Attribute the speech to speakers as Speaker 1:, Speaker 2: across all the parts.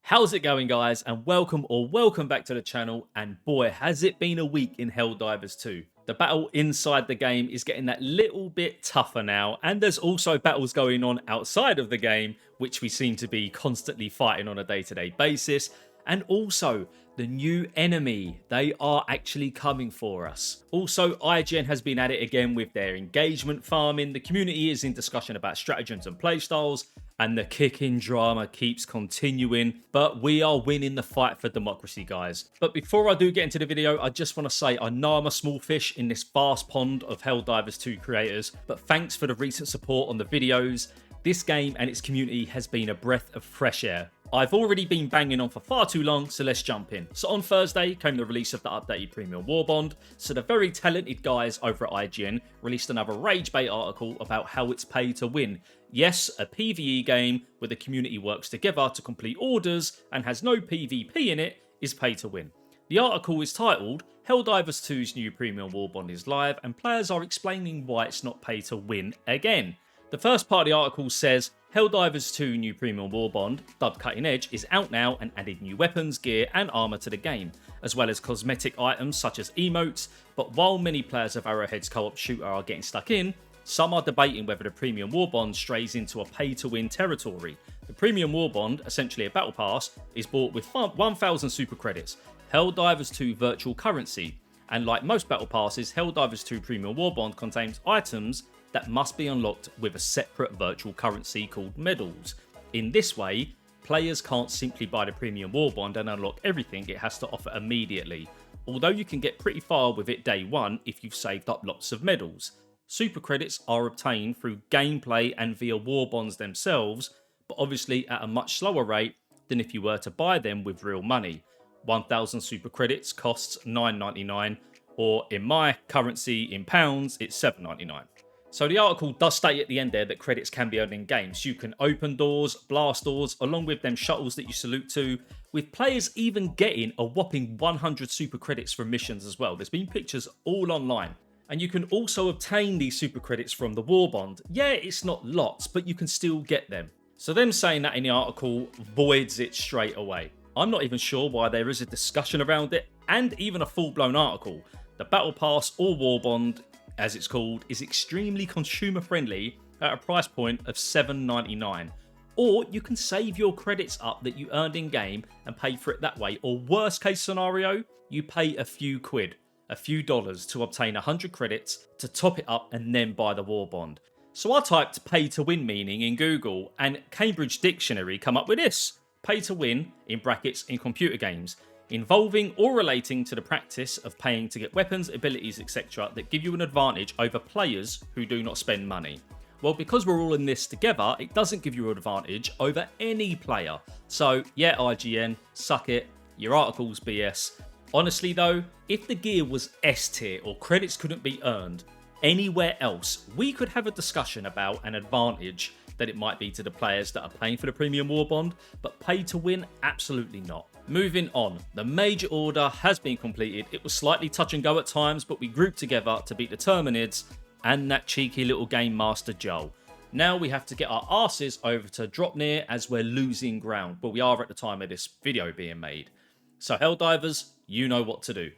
Speaker 1: How's it going, guys? And welcome back to the channel. And boy, has it been a week in HellDivers 2. The battle inside the game is getting that little bit tougher now, and there's also battles going on outside of the game, which we seem to be constantly fighting on a day-to-day basis. And also, the new enemy, they are actually coming for us. Also, IGN has been at it again with their engagement farming. The community is in discussion about stratagems and playstyles, and the kicking drama keeps continuing, but we are winning the fight for democracy, guys. But before I do get into the video, I just want to say I know I'm a small fish in this vast pond of HellDivers 2 creators, but thanks for the recent support on the videos. This game and its community has been a breath of fresh air. I've already been banging on for far too long, so let's jump in. So on Thursday came the release of the updated Premium War Bond, so the very talented guys over at IGN released another rage bait article about how it's pay to win. Yes, a PvE game where the community works together to complete orders and has no PvP in it is pay to win. The article is titled, HellDivers 2's new Premium War Bond is live and players are explaining why it's not pay to win again. The first part of the article says, HellDivers 2 new Premium War Bond, dubbed Cutting Edge, is out now and added new weapons, gear and armour to the game, as well as cosmetic items such as emotes, but while many players of Arrowhead's co-op shooter are getting stuck in, some are debating whether the Premium War Bond strays into a pay-to-win territory. The Premium War Bond, essentially a battle pass, is bought with 1,000 super credits, HellDivers 2 virtual currency, and like most battle passes, HellDivers 2 Premium War Bond contains items that must be unlocked with a separate virtual currency called medals. In this way, players can't simply buy the Premium War Bond and unlock everything it has to offer immediately, although you can get pretty far with it day one if you've saved up lots of medals. Super credits are obtained through gameplay and via war bonds themselves, but obviously at a much slower rate than if you were to buy them with real money. 1,000 super credits costs $9.99, or in my currency in pounds, it's $7.99. So the article does state at the end there that credits can be earned in games. You can open doors, blast doors, along with them shuttles that you salute to, with players even getting a whopping 100 super credits from missions as well. There's been pictures all online. And you can also obtain these super credits from the War Bond. Yeah, it's not lots, but you can still get them. So them saying that in the article voids it straight away. I'm not even sure why there is a discussion around it, and even a full-blown article. The Battle Pass or War Bond, as it's called, is extremely consumer friendly at a price point of $7.99. Or you can save your credits up that you earned in game and pay for it that way. Or worst case scenario, you pay a few quid, a few dollars to obtain 100 credits to top it up and then buy the War Bond. So I typed pay to win meaning in Google and Cambridge Dictionary come up with this. Pay to win, in brackets, in computer games, involving or relating to the practice of paying to get weapons, abilities, etc. that give you an advantage over players who do not spend money. Well, because we're all in this together, it doesn't give you an advantage over any player. So yeah, IGN, suck it, your article's BS. Honestly though, if the gear was S tier or credits couldn't be earned anywhere else, we could have a discussion about an advantage that it might be to the players that are paying for the Premium War Bond, but pay to win, absolutely not. Moving on, the major order has been completed. It was slightly touch and go at times, but we grouped together to beat the Terminids and that cheeky little game master Joel. Now we have to get our asses over to Dropnir as we're losing ground, but we are at the time of this video being made. So HellDivers, you know what to do.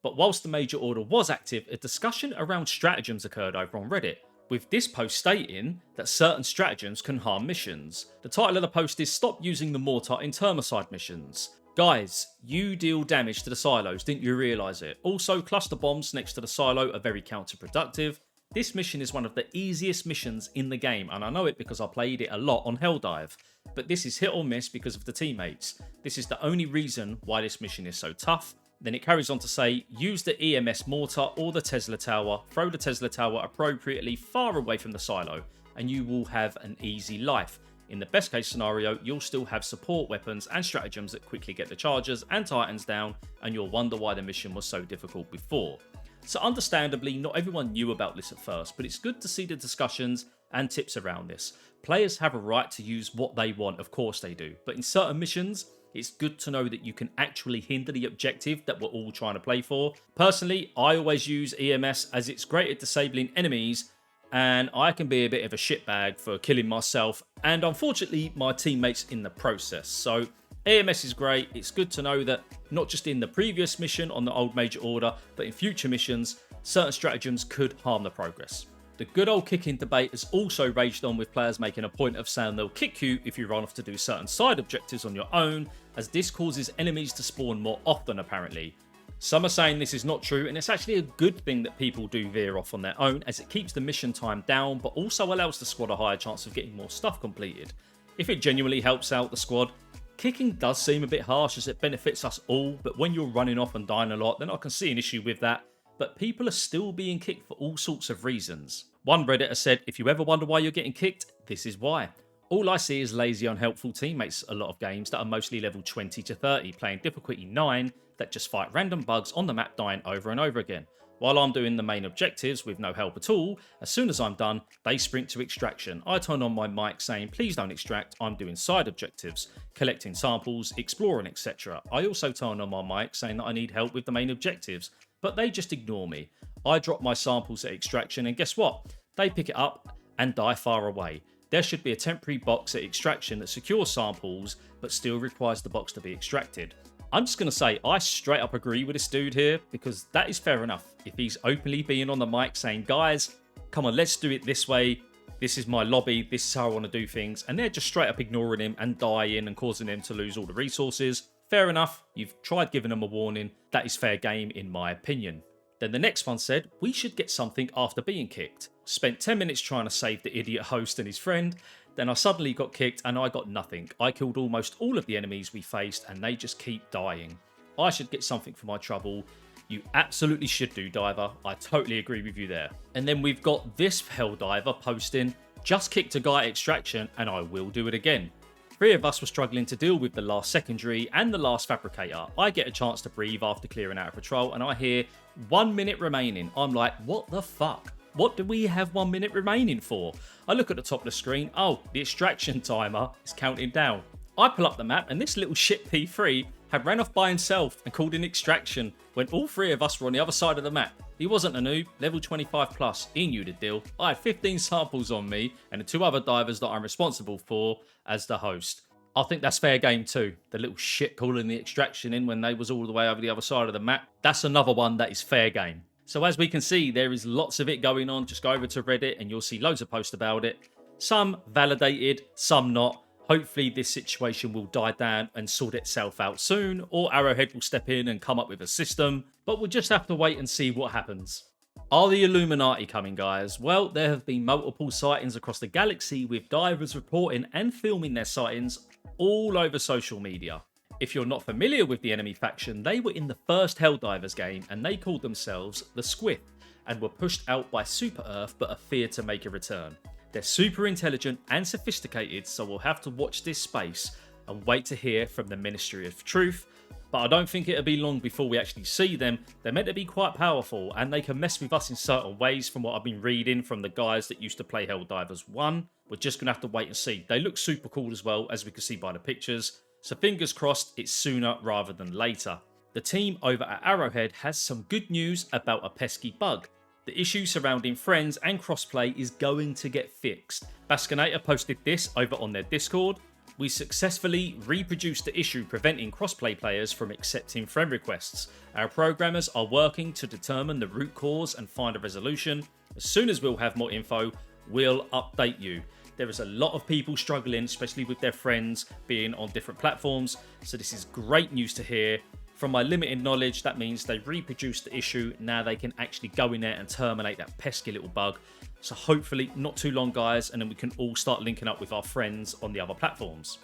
Speaker 1: But whilst the major order was active, a discussion around stratagems occurred over on Reddit, with this post stating that certain stratagems can harm missions. The title of the post is Stop Using the Mortar in Termicide Missions. Guys, you deal damage to the silos, didn't you realise it? Also, cluster bombs next to the silo are very counterproductive. This mission is one of the easiest missions in the game, and I know it because I played it a lot on Helldive. But this is hit or miss because of the teammates. This is the only reason why this mission is so tough. Then it carries on to say, use the EMS mortar or the Tesla tower, throw the Tesla tower appropriately far away from the silo, and you will have an easy life. In the best case scenario, you'll still have support weapons and stratagems that quickly get the chargers and titans down, and you'll wonder why the mission was so difficult before. So understandably, not everyone knew about this at first, but it's good to see the discussions and tips around this. Players have a right to use what they want, of course they do, but in certain missions, it's good to know that you can actually hinder the objective that we're all trying to play for. Personally, I always use EMS as it's great at disabling enemies, and I can be a bit of a shitbag for killing myself and unfortunately my teammates in the process. So EMS is great. It's good to know that not just in the previous mission on the old major order, but in future missions, certain stratagems could harm the progress. The good old kicking debate has also raged on, with players making a point of saying they'll kick you if you run off to do certain side objectives on your own, as this causes enemies to spawn more often apparently. Some are saying this is not true, and it's actually a good thing that people do veer off on their own, as it keeps the mission time down but also allows the squad a higher chance of getting more stuff completed. If it genuinely helps out the squad, kicking does seem a bit harsh as it benefits us all, but when you're running off and dying a lot, then I can see an issue with that. But people are still being kicked for all sorts of reasons. One Redditor said, if you ever wonder why you're getting kicked, this is why. All I see is lazy, unhelpful teammates a lot of games that are mostly level 20 to 30, playing difficulty 9 that just fight random bugs on the map dying over and over again. While I'm doing the main objectives with no help at all, as soon as I'm done, they sprint to extraction. I turn on my mic saying, please don't extract, I'm doing side objectives, collecting samples, exploring, etc. I also turn on my mic saying that I need help with the main objectives, but they just ignore me. I drop my samples at extraction and guess what? They pick it up and die far away. There should be a temporary box at extraction that secures samples, but still requires the box to be extracted. I'm just going to say I straight up agree with this dude here, because that is fair enough. If he's openly being on the mic saying, guys, come on, let's do it this way. This is my lobby. This is how I want to do things. And they're just straight up ignoring him and dying and causing him to lose all the resources. Fair enough. You've tried giving them a warning. That is fair game in my opinion. Then the next one said, we should get something after being kicked. Spent 10 minutes trying to save the idiot host and his friend. Then I suddenly got kicked and I got nothing. I killed almost all of the enemies we faced and they just keep dying. I should get something for my trouble. You absolutely should do, Diver. I totally agree with you there. And then we've got this HellDiver posting, just kicked a guy at extraction and I will do it again. 3 of us were struggling to deal with the last secondary and the last fabricator. I get a chance to breathe after clearing out a patrol and I hear 1 minute remaining. I'm like, what the fuck? What do we have 1 minute remaining for? I look at the top of the screen. Oh, the extraction timer is counting down. I pull up the map and this little shit P3 had ran off by himself and called in extraction when all 3 of us were on the other side of the map. He wasn't a noob, level 25 plus, he knew the deal. I had 15 samples on me and the 2 other divers that I'm responsible for as the host. I think that's fair game too. The little shit calling the extraction in when they was all the way over the other side of the map. That's another one that is fair game. So as we can see, there is lots of it going on. Just go over to Reddit and you'll see loads of posts about it. Some validated, some not. Hopefully this situation will die down and sort itself out soon, or Arrowhead will step in and come up with a system, but we'll just have to wait and see what happens. Are the Illuminati coming, guys? Well, there have been multiple sightings across the galaxy, with divers reporting and filming their sightings all over social media. If you're not familiar with the enemy faction, they were in the first HellDivers game and they called themselves the Squiff and were pushed out by Super Earth but are feared to make a return. They're super intelligent and sophisticated, so we'll have to watch this space and wait to hear from the Ministry of Truth. But I don't think it'll be long before we actually see them. They're meant to be quite powerful and they can mess with us in certain ways from what I've been reading from the guys that used to play HellDivers 1. We're just going to have to wait and see. They look super cool as well, as we can see by the pictures. So fingers crossed it's sooner rather than later. The team over at Arrowhead has some good news about a pesky bug. The issue surrounding friends and crossplay is going to get fixed. Baskinator posted this over on their Discord. We successfully reproduced the issue preventing crossplay players from accepting friend requests. Our programmers are working to determine the root cause and find a resolution. As soon as we'll have more info, we'll update you. There is a lot of people struggling, especially with their friends being on different platforms. So this is great news to hear. From my limited knowledge, that means they reproduced the issue. Now they can actually go in there and terminate that pesky little bug. So hopefully not too long, guys, and then we can all start linking up with our friends on the other platforms.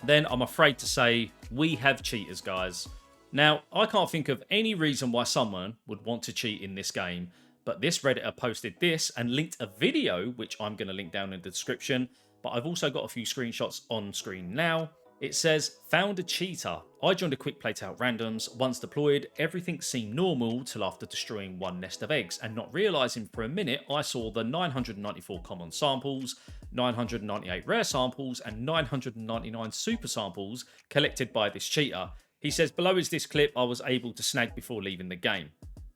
Speaker 1: Then I'm afraid to say we have cheaters, guys. Now, I can't think of any reason why someone would want to cheat in this game, but this Redditor posted this and linked a video, which I'm going to link down in the description, but I've also got a few screenshots on screen now. It says, found a cheater. I joined a quick play to out randoms. Once deployed, everything seemed normal till after destroying one nest of eggs and not realising for a minute I saw the 994 common samples, 998 rare samples and 999 super samples collected by this cheater. He says below is this clip I was able to snag before leaving the game.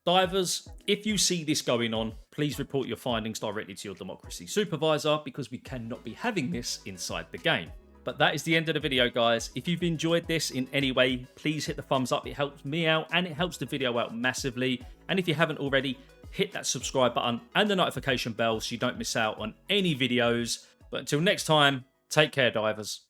Speaker 1: Divers, if you see this going on, please report your findings directly to your democracy supervisor because we cannot be having this inside the game. But that is the end of the video, guys. If you've enjoyed this in any way, please hit the thumbs up. It helps me out and it helps the video out massively. And if you haven't already, hit that subscribe button and the notification bell so you don't miss out on any videos. But until next time, take care, divers.